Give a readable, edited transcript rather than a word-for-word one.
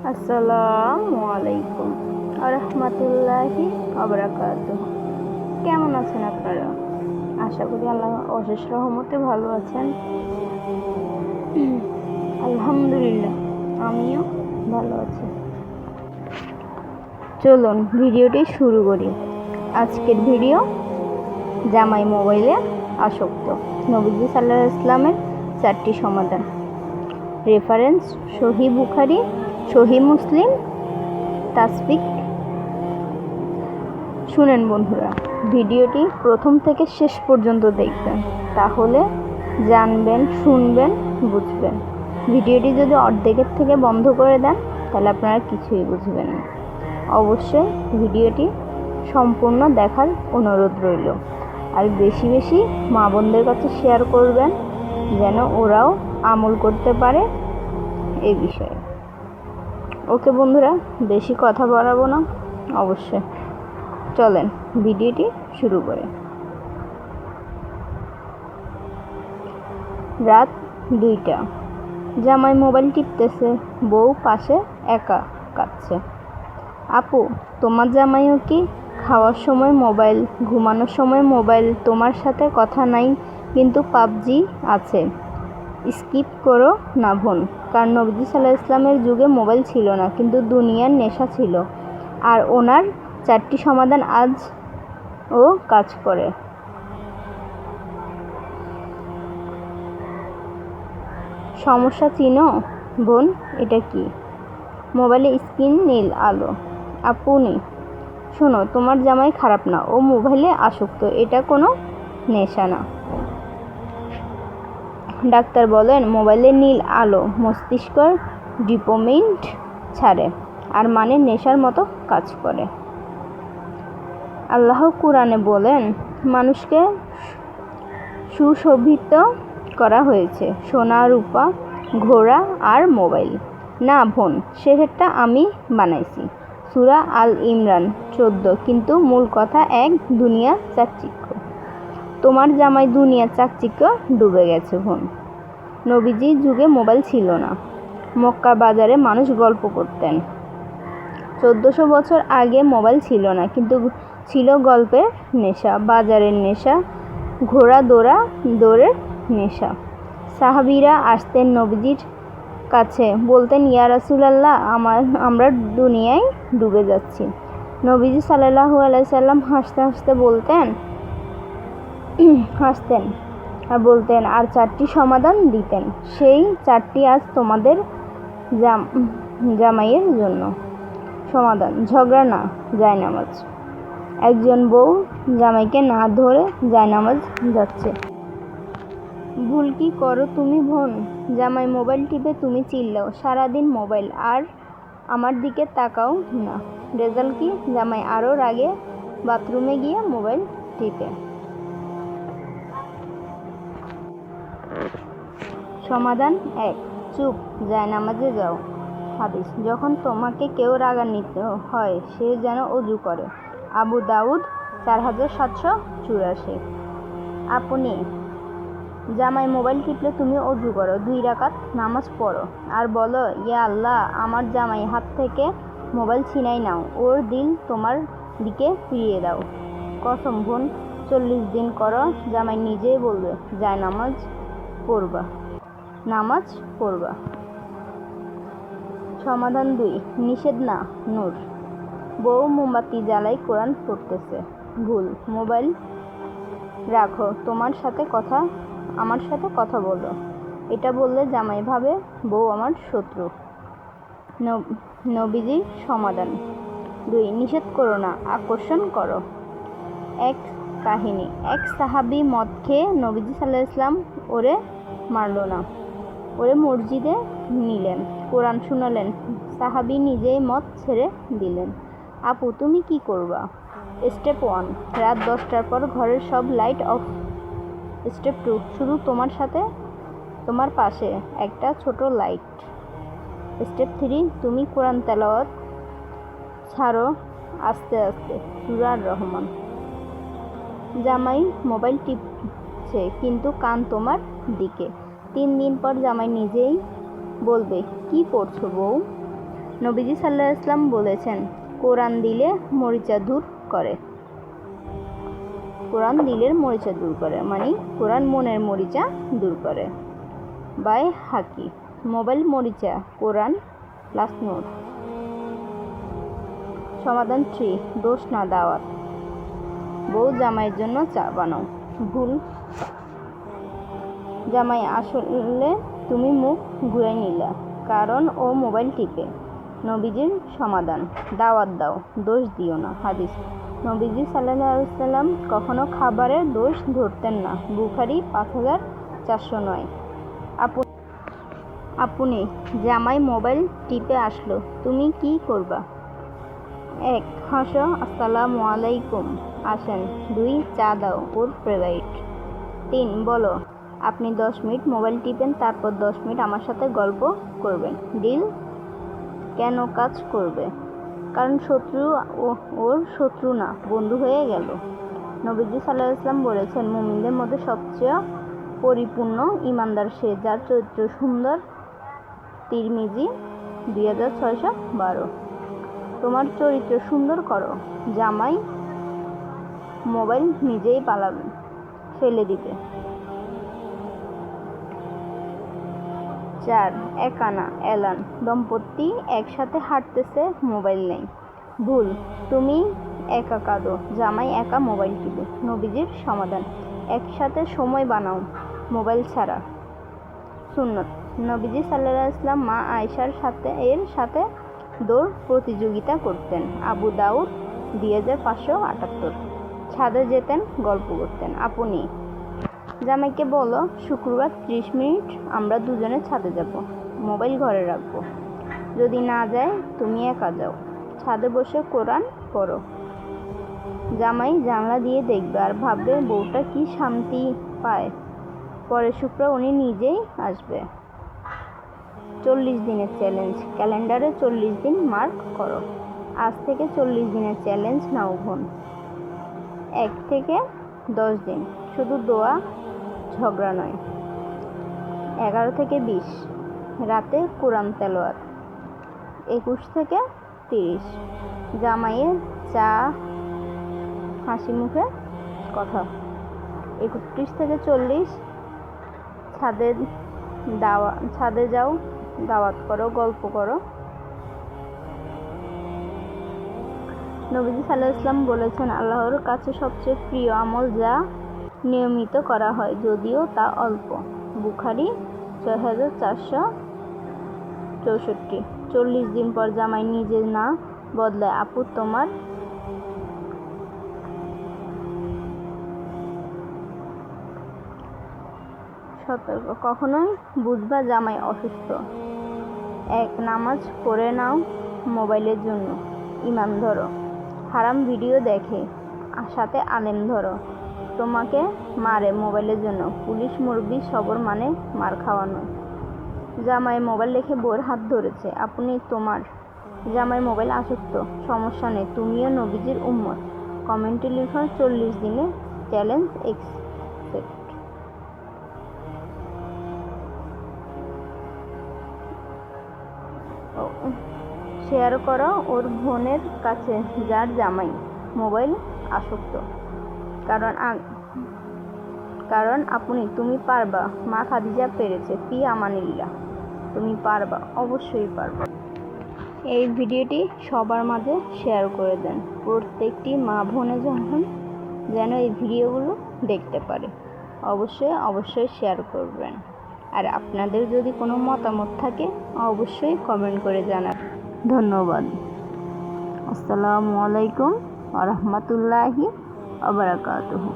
আসসালামু আলাইকুম আরহামাতুল্লাহি ওয়াবারাকাতুহু। কেমন আছেন আপনারা? আশা করি আল্লাহ অশেষ রহমতে ভালো আছেন। আলহামদুলিল্লাহ, আমিও ভালো আছি। চলুন ভিডিওটি শুরু করি। আজকের ভিডিও জামাই মোবাইলে আসক্ত, নবীজি সাল্লাল্লাহু আলাইহি ওয়াসাল্লামের 4টি সমাধান। রেফারেন্স সহিহ বুখারী, সহিহ মুসলিম, তাসবিক। শুনেন বন্ধুরা, ভিডিওটি প্রথম থেকে শেষ পর্যন্ত দেখবেন, তাহলে জানবেন, শুনবেন, বুঝবেন। ভিডিওটি যদি অর্ধেকের থেকে বন্ধ করে দেন তাহলে আপনারা কিছুই বুঝবেন না। অবশ্যই ভিডিওটি সম্পূর্ণ দেখার অনুরোধ রইল। আর বেশি বেশি মা বোনদের কাছে শেয়ার করবেন, যেন ওরাও আমল করতে পারে এই বিষয়ে। ওকে বন্ধুরা, বেশি কথা বাড়াবো না। অবশ্যই চলেন ভিডিওটি শুরু করে। রাত 2টা, জামাই মোবাইল টিপতেছে, বউ পাশে একা কাঁদছে। আপু, তোমার জামাইও কি খাওয়ার সময় মোবাইল, ঘুমানোর সময় মোবাইল? তোমার সাথে কথা নাই কিন্তু পাবজি আছে। স্কিপ করো না বোন, কারণ নবীজি সাল্লাল্লাহু আলাইহি ওয়াসাল্লামের যুগে মোবাইল ছিল না, কিন্তু দুনিয়ার নেশা ছিল। আর ওনার 4টি সমাধান আজও কাজ করে। সমস্যা চিনো বোন? এটা কি? মোবাইলে স্ক্রিন নীল আলো। আপনি শোনো, তোমার জামাই খারাপ না, ও মোবাইলে আসক্ত, এটা কোনো নেশা না। ডাক্তার বলেন মোবাইলের নীল আলো মস্তিষ্কের ডোপামিন ছাড়ে, আর মানে নেশার মতো কাজ করে। আল্লাহ কুরআনে বলেন মানুষকে সুশোভিত করা হয়েছে সোনা, রূপা, ঘোড়া আর মোবাইল। না বোন, সেটা আমি বানাইছি। সূরা আল ইমরান 14। কিন্তু মূল কথা এক, দুনিয়া চাকচিক্য। তোমার জামাই দুনিয়ার চাকচিক্য ডুবে গেছে বোন। নবীজির যুগে মোবাইল ছিল না, মক্কা বাজারে মানুষ গল্প করতেন। 1400 বছর আগে মোবাইল ছিল না, কিন্তু ছিল গল্পের নেশা, বাজারের নেশা, ঘোড়া দৌড়ের নেশা। সাহাবীরা আসতেন নবীজির কাছে, বলতেন ইয়া রাসূলুল্লাহ, আমরা দুনিয়ায় ডুবে যাচ্ছি। নবীজি সাল্লাল্লাহু আলাইহি সাল্লাম হাসতে হাসতে বলতেন আর 4টি সমাধান দিতেন। সেই 4টি আজ তোমাদের জামাইয়ের জন্য। সমাধান: ঝগড়া না, জায়নামাজ। একজন বউ জামাইকে না ধরে জায়নামাজ যাচ্ছে। ভুল কি করো তুমি বোন? জামাই মোবাইল টিপে তুমি চিল্লাও, সারাদিন মোবাইল, আর আমার দিকে তাকাও না। রেজাল্ট কি? জামাই আরও রাগে বাথরুমে গিয়ে মোবাইল টিপে। সমাধান 1, চুপ, জায়নামাজে যাও। হাদিস: যখন তোমাকে কেউ রাগান্বিত হয় সে যেন ওযু করে। আবু দাউদ 4784। আপনি জামাই মোবাইল টিপলে তুমি ওযু করো, 2 রাকাত নামাজ পড়ো, আর বলো ইয়া আল্লাহ, আমার জামাই হাত থেকে মোবাইল ছিনাই নাও, ওর দিল তোমার দিকে ফিরিয়ে দাও। কসম বোন, 40 দিন করো, জামাই নিজেই বলবে নামাজ পড়বা। সমাধান 2, নিষেধ না, নূর। বউ মোমবাতি জ্বালাই কোরআন পড়তেছে। ভুল, মোবাইল রাখো, আমার সাথে কথা বলো। এটা বললে জামাই ভাবে বউ আমার শত্রু। নবীজির সমাধান 2, নিষেধ করো না, আকর্ষণ করো। এক কাহিনী: এক সাহাবী মদ খেয়ে নবীজি সাল্লাল্লাহু আলাইহি ওয়াসাল্লাম ওরে মারল না, ওরে মসজিদে নিলেন, কোরআন শুনালেন। সাহাবী নিজেই মদ ছেড়ে দিলেন। আপু, তুমি কি করবা? স্টেপ 1, রাত 10টার পর ঘরের সব লাইট অফ। স্টেপ 2, শুধু তোমার পাশে একটা ছোট লাইট। স্টেপ 3, তুমি কোরআন তেলাওয়াত ছাড়ো আস্তে আস্তে, সূরা আর-রহমান। জামাই মোবাইল টিপছে কিন্তু কান তোমার দিকে। 3 দিন পর জামাই নিজেই বলবে কি পড়ছো বউ? নবীজি সাল্লাল্লাহু আলাইহি ওয়াসাল্লাম বলেছেন, কোরআন দিলে মরিচা দূর করে। কোরআন দিলের মরিচা দূর করে মানে কোরআন মনের মরিচা দূর করে। By হাকি। Mobile Maricha, Quran plus নূর। সমাধান 3, দোষ না দাওয়াত। বউ জামাইয়ের জন্য চা বানাও। ভুল। জামাই আসলে তুমি মুখ ঘুরাই নিলা, কারণ ও মোবাইল টিপে। নবীজির সমাধান, দাওয়াত দাও, দোষ দিও না। হাদিস, নবীজি সাল্লাল্লাহু আলাইহি ওয়াসাল্লাম কখনো খাবারের দোষ ধরতেন না। বুখারী 5409। আপনি জামাই মোবাইল টিপে আসলো, তুমি কি করবা? 1, হাসো, আসসালামু আলাইকুম, আসেন। 2, চা দাও, ওর ফেভারিট। 3, বলো, আপনি 10 মিনিট মোবাইল টিপেন, তারপর 10 মিনিট আমার সাথে গল্প করবেন। ডিল? কেন কাজ করবে? কারণ শত্রু ওর শত্রু না, বন্ধু হয়ে গেল। নবীজি সাল্লাল্লাহু আলাইহি ওয়াসাল্লাম বলেছেন, মুমিনদের মধ্যে সবচেয়ে পরিপূর্ণ ঈমানদার সে, যার চরিত্র সুন্দর। তিরমিজি 2612। তোমার চরিত্র সুন্দর করো, জামাই মোবাইল নিজেই পালাবে, ফেলে দিবে। 4, একানা এলান। দম্পতি একসাথে হাঁটতেছে, মোবাইল নেই। ভুল। তুমি একা কাঁদো, জামাই একা মোবাইল টিপে। নবীজির সমাধান, একসাথে সময় বানাও, মোবাইল ছাড়া। সুন্নত, নবীজি সাল্লাল্লাহু আলাইহি ওয়াসাল্লাম মা আয়েশার সাথে দৌড় প্রতিযোগিতা করতেন। আবু দাউদ 2578। ছাদে যেতেন, গল্প করতেন। আপনি জামাইকে বলো, শুক্রবার 30 মিনিট আমরা দুজনে ছাদে যাব, মোবাইল ঘরে রাখবো। যদি না যায়, তুমি একা যাও, ছাদে বসে কোরআন পড়ো। জামাই জানলা দিয়ে দেখবে আর ভাববে বউটা কি শান্তি পায়। পরের শুক্রবার উনি নিজেই আসবে। 40 দিনের চ্যালেঞ্জ। ক্যালেন্ডারে 40 দিন মার্ক করো। আজ থেকে 40 দিনের চ্যালেঞ্জ নাও বোন। 1 থেকে 10 দিন, শুধু দোয়া, ঝগড়া নয়। 11 থেকে 20, রাতে কোরআন তেলাওয়াত। 21 থেকে 30, জামাইয়ের চা, হাসি মুখে কথা। 31 থেকে 40, ছাদে যাও, দাওয়াত করো, গল্প করো। নবীজি সাল্লাল্লাহু আলাইহি ওয়াসাল্লাম বলেছেন, আল্লাহর কাছে সবচেয়ে প্রিয় আমল যা নিয়মিত করা হয়, যদিও তা অল্প। বুখারী 6464। 40 দিন পর জামাই নিজে না বদলায়, আপু তোমার সতর্ক, কখনোই বুঝবা জামাই অসুস্থ। 1, নামাজ পড়ে নাও মোবাইলের জন্য, ইমান ধরো। হারাম ভিডিও দেখে, সাথে আলেম ধরো। তোমাকে মারে মোবাইলের জন্য, পুলিশ মুরব্বি সবর মানে মার খাওয়ানো। জামাই মোবাইল রেখে বউয়ের হাত ধরেছে, আপনি তোমার জামাই মোবাইল আসক্ত, সমস্যা নেই, তুমিও নবীজির উম্মত। কমেন্টে লিখো 40 দিনের চ্যালেঞ্জ একসেপ্ট। শেয়ার করো ওর বোনের কাছে যার জামাই মোবাইল আসক্ত। কারণ তুমি পারবা, মা খাদিজা পেরেছে, ফি আমানিল্লাহ। তুমি পারবা, অবশ্যই পারবা। এই ভিডিওটি সবার মাঝে শেয়ার করে দেন, প্রত্যেকটি মা বোনে যেন এই ভিডিওগুলো দেখতে পারে। অবশ্যই শেয়ার করবেন। আর আপনাদের যদি কোনো মতামত থাকে, অবশ্যই কমেন্ট করে জানাবেন। ধন্যবাদ। আসসালামু আলাইকুম ওয়া রাহমাতুল্লাহি ওয়া বারাকাতুহু।